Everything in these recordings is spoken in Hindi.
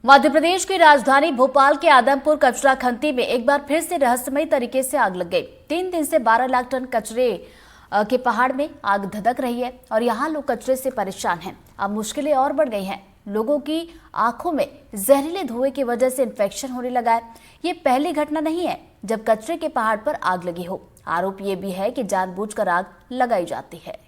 मध्य प्रदेश की राजधानी भोपाल के आदमपुर कचरा खंती में एक बार फिर से रहस्यमयी तरीके से आग लग गई। 3 दिन से 12 लाख टन कचरे के पहाड़ में आग धधक रही है और यहाँ लोग कचरे से परेशान हैं। अब मुश्किलें और बढ़ गई हैं। लोगों की आंखों में जहरीले धुएं की वजह से इन्फेक्शन होने लगा है। ये पहली घटना नहीं है जब कचरे के पहाड़ पर आग लगी हो। आरोप ये भी है कि जानबूझकर आग लगाई जाती है।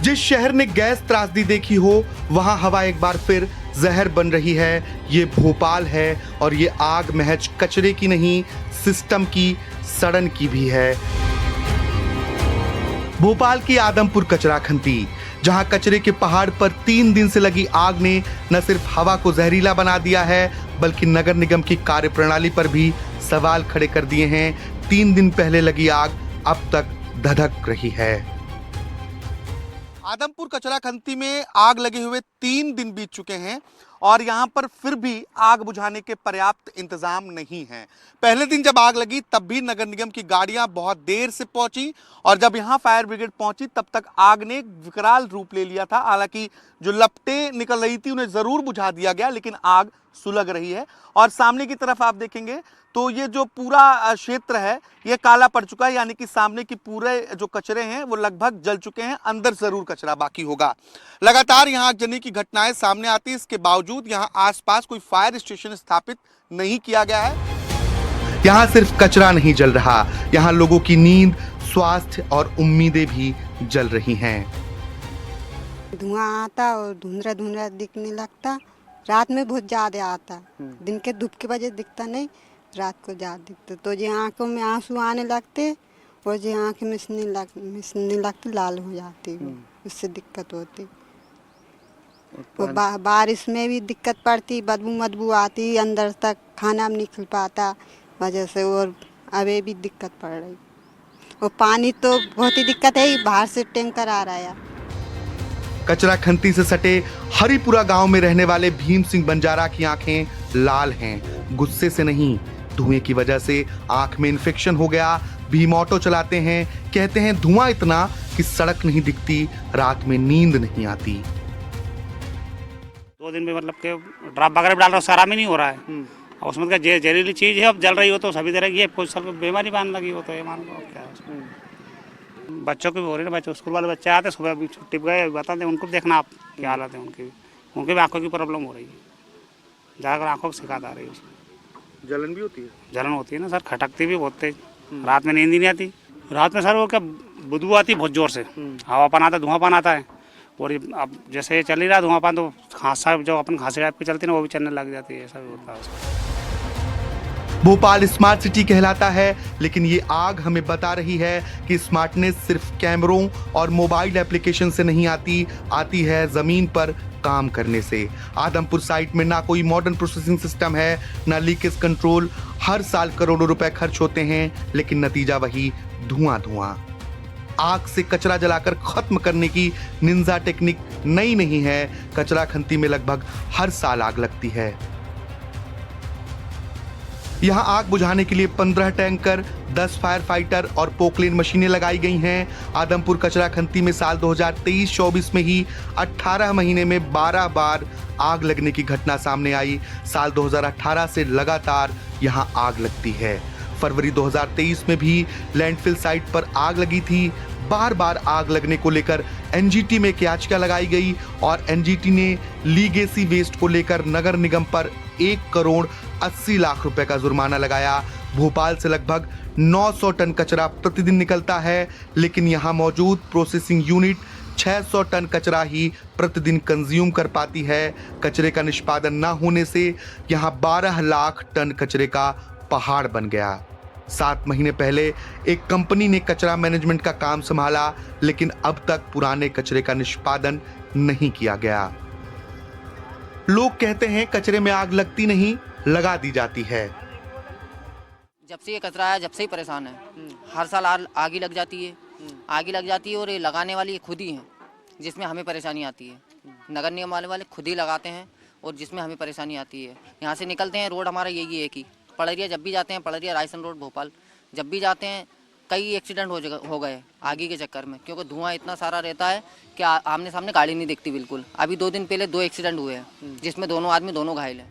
जिस शहर ने गैस त्रासदी देखी हो वहां हवा एक बार फिर जहर बन रही है। ये भोपाल है और ये आग महज कचरे की नहीं, सिस्टम की, सड़न की भी है। भोपाल की आदमपुर कचरा खंती, जहां कचरे के पहाड़ पर 3 दिन से लगी आग ने न सिर्फ हवा को जहरीला बना दिया है बल्कि नगर निगम की कार्यप्रणाली पर भी सवाल खड़े कर दिए हैं। 3 दिन पहले लगी आग अब तक धधक रही है। आदमपुर कचरा खंती में आग लगे हुए 3 दिन बीत चुके हैं और यहाँ पर फिर भी आग बुझाने के पर्याप्त इंतजाम नहीं है। पहले दिन जब आग लगी तब भी नगर निगम की गाड़ियां बहुत देर से पहुंची और जब यहाँ फायर ब्रिगेड पहुंची तब तक आग ने विकराल रूप ले लिया था। हालांकि जो लपटें निकल रही थी उन्हें जरूर बुझा दिया गया, लेकिन आग सुलग रही है। और सामने की तरफ आप देखेंगे तो ये जो पूरा क्षेत्र है ये काला पड़ चुका है, यानी कि सामने की पूरे जो कचरे हैं वो लगभग जल चुके हैं। अंदर जरूर कचरा बाकी होगा। लगातार यहाँ आगजनी की घटनाएं सामने आती है, इसके बावजूद यहाँ आसपास कोई फायर स्टेशन स्थापित नहीं किया गया है। यहाँ सिर्फ कचरा नहीं जल रहा, यहाँ लोगों की नींद, स्वास्थ्य और उम्मीदें भी जल रही हैं। धुआं आता और धुंधला धुंधला दिखने लगता। रात में बहुत ज्यादा आता, दिन के धूप की वजह दिखता नहीं, रात को ज्यादा दिखता। तो जो आंखों में आंसू आने लगते और जो आंखें मिसने लगती, लाल हो जाती, उससे दिक्कत होती। और बारिश में भी दिक्कत पड़ती, बदबू आती, अंदर तक खाना नहीं खिल पाता वजह से, और अभी भी दिक्कत पड़ रही। और पानी तो बहुत ही दिक्कत है, बाहर से टैंकर आ रहा है। कचरा खंती से सटे हरिपुरा गांव में रहने वाले भीम सिंह बंजारा की आंखें लाल हैं। गुस्से से नहीं, धुएं की वजह से आंख में इन्फेक्शन हो गया। भीम ऑटो चलाते हैं, कहते हैं धुआं इतना कि सड़क नहीं दिखती, रात में नींद नहीं आती। 2 दिन में मतलब के ड्रॉप वगैरह डाल रहा, सारा में नहीं हो रहा है। और उसमें का जहरीली चीज है, अब जल रही हो तो सभी तरह की है। कुछ साल बीमारी बांध लगी हो तो ये मान लो क्या है। बच्चों की भी हो रही है, बच्चों स्कूल वाले बच्चे आते सुबह भी छुट्टी पे गए, बताते उनको भी देखना आप क्या हालत है। उनकी भी आंखों की प्रॉब्लम हो रही है, ज़्यादातर आंखों की शिकायत आ रही है। उसमें जलन भी होती है? जलन होती है ना सर, खटकती भी बहुत तेज, रात में नींद ही नहीं आती। रात में सर वो क्या बदबू आती है बहुत जोर से, हवापान आता है, धुआंपान आता है। और अब जैसे ये चल ही रहा धुआंपान तो खांसा जो अपन खांसी टाइप की चलती है ना वो भी चलने लग जाती है, ऐसा भी होता है। भोपाल स्मार्ट सिटी कहलाता है, लेकिन ये आग हमें बता रही है कि स्मार्टनेस सिर्फ कैमरों और मोबाइल एप्लीकेशन से नहीं आती है जमीन पर काम करने से। आदमपुर साइट में ना कोई मॉडर्न प्रोसेसिंग सिस्टम है, ना लीकेज कंट्रोल। हर साल करोड़ों रुपए खर्च होते हैं, लेकिन नतीजा वही धुआं। आग से कचरा जलाकर खत्म करने की निंजा टेक्निक नई नहीं है। कचरा खंती में लगभग हर साल आग लगती है। यहाँ आग बुझाने के लिए 15 टैंकर, 10 फायर फाइटर और पोकलेन मशीनें लगाई गई हैं। आदमपुर कचरा खंती में साल 2023-24 में ही 18 महीने में 12 बार आग लगने की घटना सामने आई। साल 2018 से लगातार यहाँ आग लगती है। फरवरी 2023 में भी लैंडफिल साइट पर आग लगी थी। बार आग लगने को लेकर एनजीटी में याचिका लगाई गई और एनजीटी ने लीगेसी वेस्ट को लेकर नगर निगम पर 1 करोड़ 80 लाख रुपए का जुर्माना लगाया। भोपाल से लगभग 900 टन कचरा प्रतिदिन निकलता है, लेकिन यहाँ मौजूद प्रोसेसिंग यूनिट 600 टन कचरा ही प्रतिदिन कंज्यूम कर पाती है। कचरे का निष्पादन न होने से यहाँ 12 लाख टन कचरे का पहाड़ बन गया। 7 महीने पहले एक कंपनी ने कचरा मैनेजमेंट का काम संभाला, लेकिन अब तक पुराने कचरे का निष्पादन नहीं किया गया। लोग कहते हैं कचरे में आग लगती नहीं, लगा दी जाती है। जब से ये कचरा आया जब से ही परेशान है। हर साल आग ही लग जाती है, और ये लगाने वाली खुद ही हैं, जिसमें हमें परेशानी आती है। नगर निगम वाले खुद ही लगाते हैं और जिसमें हमें परेशानी आती है। यहाँ से निकलते हैं, रोड हमारा यही है कि पड़रिया जब भी जाते हैं, पड़रिया रायसन रोड भोपाल जब भी जाते हैं, कई एक्सीडेंट हो गए आगे के चक्कर में, क्योंकि धुआं इतना सारा रहता है कि आमने सामने गाड़ी नहीं दिखती बिल्कुल। अभी 2 दिन पहले 2 एक्सीडेंट हुए हैं, जिसमें दोनों आदमी दोनों घायल हैं।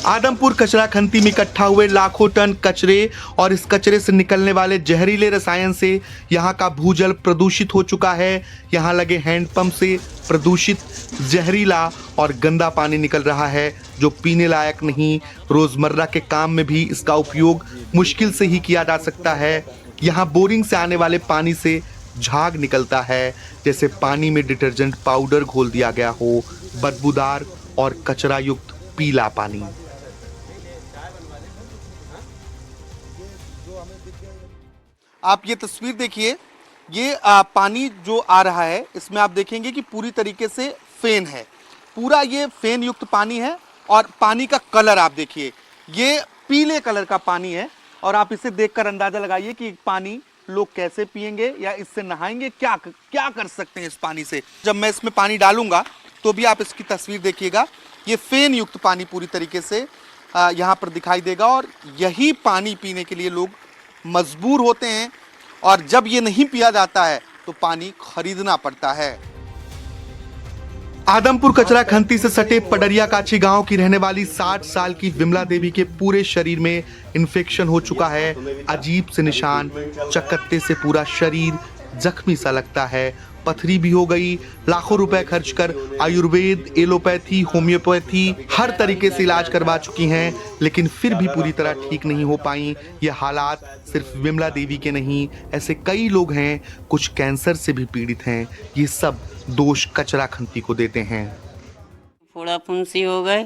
आदमपुर कचरा खंती में इकट्ठा हुए लाखों टन कचरे और इस कचरे से निकलने वाले जहरीले रसायन से यहाँ का भूजल प्रदूषित हो चुका है। यहाँ लगे हैंडपंप से प्रदूषित, जहरीला और गंदा पानी निकल रहा है जो पीने लायक नहीं। रोजमर्रा के काम में भी इसका उपयोग मुश्किल से ही किया जा सकता है। यहाँ बोरिंग से आने वाले पानी से झाग निकलता है, जैसे पानी में डिटर्जेंट पाउडर घोल दिया गया हो। बदबूदार और कचरा युक्त पीला पानी। आप ये तस्वीर देखिए, ये पानी जो आ रहा है इसमें आप देखेंगे कि पूरी तरीके से फेन है, पूरा ये फेन युक्त पानी है। और पानी का कलर आप देखिए, ये पीले कलर का पानी है। और आप इसे देखकर अंदाजा लगाइए कि पानी लोग कैसे पिएंगे या इससे नहाएंगे, क्या कर सकते हैं इस पानी से। जब मैं इसमें पानी डालूंगा तो भी आप इसकी तस्वीर देखिएगा, ये फेन युक्त पानी पूरी तरीके से यहाँ पर दिखाई देगा। और यही पानी पीने के लिए लोग मजबूर होते हैं, और जब ये नहीं पिया जाता है तो पानी खरीदना पड़ता है। आदमपुर कचरा खंती से सटे पडरिया काछी गांव की रहने वाली 60 साल की विमला देवी के पूरे शरीर में इन्फेक्शन हो चुका है। अजीब से निशान, चकत्ते से पूरा शरीर जख्मी सा लगता है। पथरी भी हो गई। लाखों रुपए खर्च कर आयुर्वेद, एलोपैथी, होम्योपैथी हर तरीके से इलाज करवा चुकी हैं, लेकिन फिर भी पूरी तरह ठीक नहीं हो पाई। ये हालात सिर्फ विमला देवी के नहीं, ऐसे कई लोग हैं, कुछ कैंसर से भी पीड़ित हैं। ये सब दोष कचरा खंती को देते हैं। फोड़ा फुंसी हो गए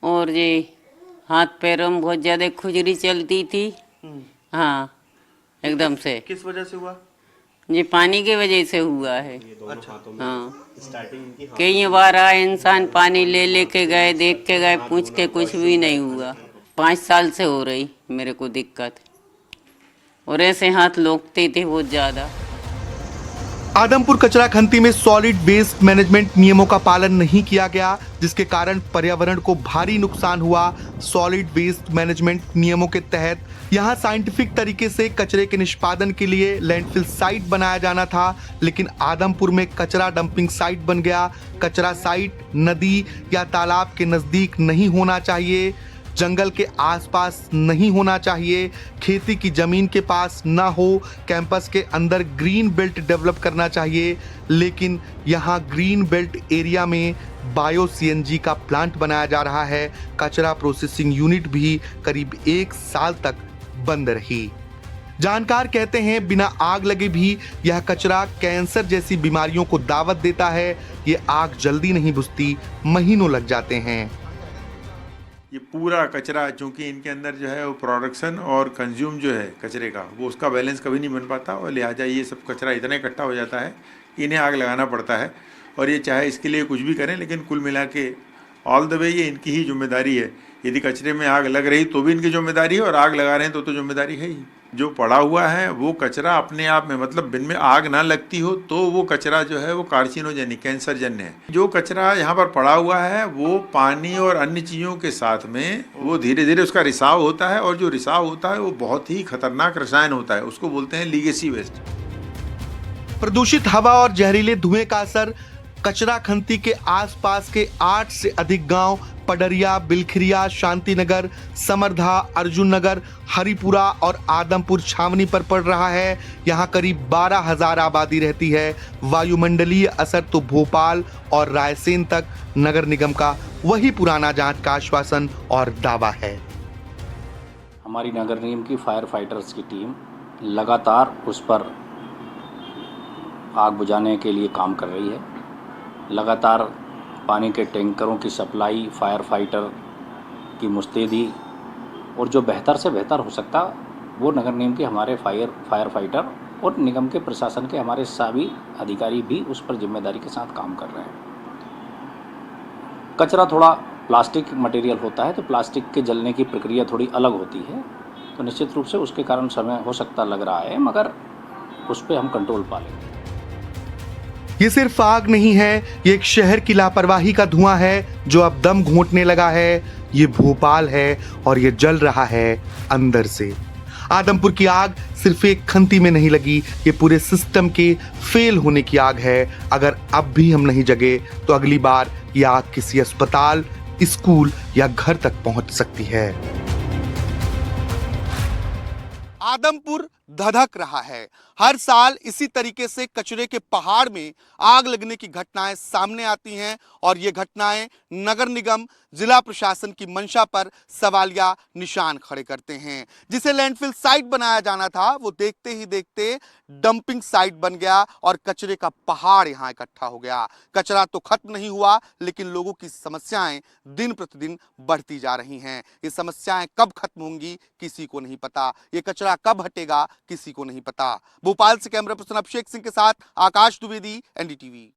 और ये हाथ पैरों में बहुत ज्यादा खुजली चलती थी। हाँ, एकदम से। किस वजह से हुआ? ये पानी की वजह से हुआ है। अच्छा। हाँ, कई बार आए इंसान, पानी ले लेके गए, देख के गए, पूछ के, कुछ भी नहीं हुआ। 5 साल से हो रही मेरे को दिक्कत, और ऐसे हाथ लोकते थे बहुत ज्यादा। आदमपुर कचरा खंती में सॉलिड वेस्ट मैनेजमेंट नियमों का पालन नहीं किया गया, जिसके कारण पर्यावरण को भारी नुकसान हुआ। सॉलिड वेस्ट मैनेजमेंट नियमों के तहत यहां साइंटिफिक तरीके से कचरे के निष्पादन के लिए लैंडफिल साइट बनाया जाना था, लेकिन आदमपुर में कचरा डंपिंग साइट बन गया। कचरा साइट नदी या तालाब के नजदीक नहीं होना चाहिए, जंगल के आसपास नहीं होना चाहिए, खेती की जमीन के पास ना हो, कैंपस के अंदर ग्रीन बेल्ट डेवलप करना चाहिए। लेकिन यहाँ ग्रीन बेल्ट एरिया में बायो सीएनजी का प्लांट बनाया जा रहा है। कचरा प्रोसेसिंग यूनिट भी करीब 1 साल तक बंद रही। जानकार कहते हैं बिना आग लगे भी यह कचरा कैंसर जैसी बीमारियों को दावत देता है। ये आग जल्दी नहीं बुझती, महीनों लग जाते हैं। ये पूरा कचरा, चूँकि इनके अंदर जो है वो प्रोडक्शन और कंज्यूम जो है कचरे का, वो उसका बैलेंस कभी नहीं बन पाता, और लिहाजा ये सब कचरा इतना इकट्ठा हो जाता है कि इन्हें आग लगाना पड़ता है। और ये चाहे इसके लिए कुछ भी करें, लेकिन कुल मिला के ऑल द वे ये इनकी ही जिम्मेदारी है। यदि कचरे में आग लग रही तो भी इनकी जिम्मेदारी है, और आग लगा रहे हैं तो जिम्मेदारी है ही। जो पड़ा हुआ है वो कचरा अपने आप में, मतलब बिन में आग ना लगती हो तो वो कचरा जो है वो कार्सिनोजेनिक, कैंसरजन्य है। जो कचरा यहाँ पर पड़ा हुआ है वो पानी और अन्य चीज़ों के साथ में वो धीरे धीरे उसका रिसाव होता है, और जो रिसाव होता है वो बहुत ही खतरनाक रसायन होता है, उसको बोलते हैं लीगेसी वेस्ट। प्रदूषित हवा और जहरीले धुएं का असर कचरा खंती के आसपास के 8 से अधिक गांव पडरिया, बिलखिरिया, शांतिनगर, समरधा, अर्जुन नगर, हरिपुरा और आदमपुर छावनी पर पड़ रहा है। यहाँ करीब 12,000 आबादी रहती है। वायुमंडलीय असर तो भोपाल और रायसेन तक नगर निगम का वही पुराना जांच का आश्वासन और दावा है। हमारी नगर निगम की फायर फाइटर्स की टीम लगातार उस पर आग बुझाने के लिए काम कर रही है। लगातार पानी के टैंकरों की सप्लाई, फायर फाइटर की मुस्तैदी, और जो बेहतर से बेहतर हो सकता वो नगर निगम के हमारे फायर फाइटर और निगम के प्रशासन के हमारे सभी अधिकारी भी उस पर जिम्मेदारी के साथ काम कर रहे हैं। कचरा थोड़ा प्लास्टिक मटेरियल होता है, तो प्लास्टिक के जलने की प्रक्रिया थोड़ी अलग होती है, तो निश्चित रूप से उसके कारण समय हो सकता लग रहा है, मगर उस पर हम कंट्रोल पा लेंगे। ये सिर्फ आग नहीं है, ये एक शहर की लापरवाही का धुआं है जो अब दम घोंटने लगा है। ये भोपाल है और ये जल रहा है अंदर से। आदमपुर की आग सिर्फ एक खंती में नहीं लगी, ये पूरे सिस्टम के फेल होने की आग है। अगर अब भी हम नहीं जगे तो अगली बार ये आग किसी अस्पताल, स्कूल या घर तक पहुंच सकती है। आदमपुर धधक रहा है। हर साल इसी तरीके से कचरे के पहाड़ में आग लगने की घटनाएं सामने आती हैं और ये घटनाएं नगर निगम, जिला प्रशासन की मंशा पर सवालिया निशान खड़े करते हैं। जिसे लैंडफिल साइट बनाया जाना था वो देखते ही देखते डंपिंग साइट बन गया और कचरे का पहाड़ यहां इकट्ठा हो गया। कचरा तो खत्म नहीं हुआ, लेकिन लोगों की समस्याएं दिन प्रतिदिन बढ़ती जा रही हैं। ये समस्याएं कब खत्म होंगी किसी को नहीं पता, ये कचरा कब हटेगा किसी को नहीं पता। भोपाल से कैमरा पर्सन अभिषेक सिंह के साथ आकाश द्विवेदी, एनडीटीवी।